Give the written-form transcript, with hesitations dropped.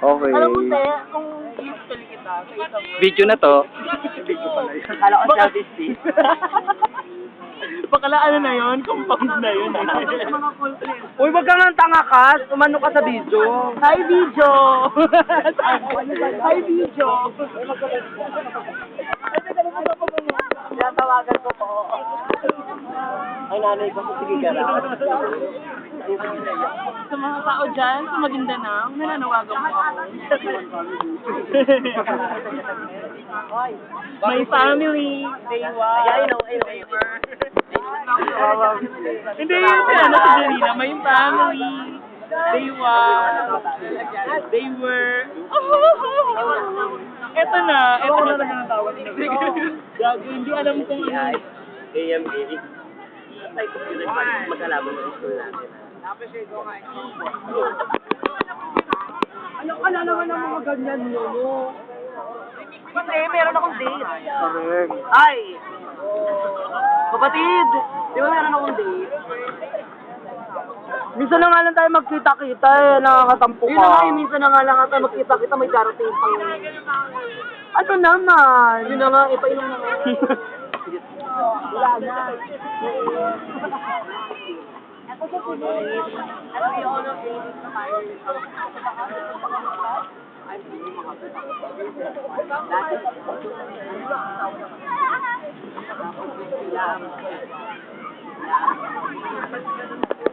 Okay. Alam mo, te, kung i-spell kita sa isang word. Video na to. Kala ko self-esteem. Bakala ano na yun? Compound na yun. Uy, wag ka nga tanga ka. Umano ka sa video. Hi, video! Hi, video! Tinatawagan ko po. Ay, nanay ko. Sige, gara. Sa mga tao dyan, sa Maguindanao, nananawagan mo ako. My family, they were. I know. Hindi yun si ano si Janina. My family, they were. Eto na talaga ang tawag niya. Gago, hindi alam kung ano. AMA. Ay, mag-alabang ng school natin. Ano ka na naman ang mga ganyan mo? Kasi meron akong date. Correct. Ay! Kapatid! Di ba meron akong date? Minsan na nga lang tayo magkita-kita eh, nakakatampo Yun ka. na nga, minsan na nga lang tayo magkita-kita, may darating pang... Ano naman? Yun na nga, ipainom na nga. Wala na. Dati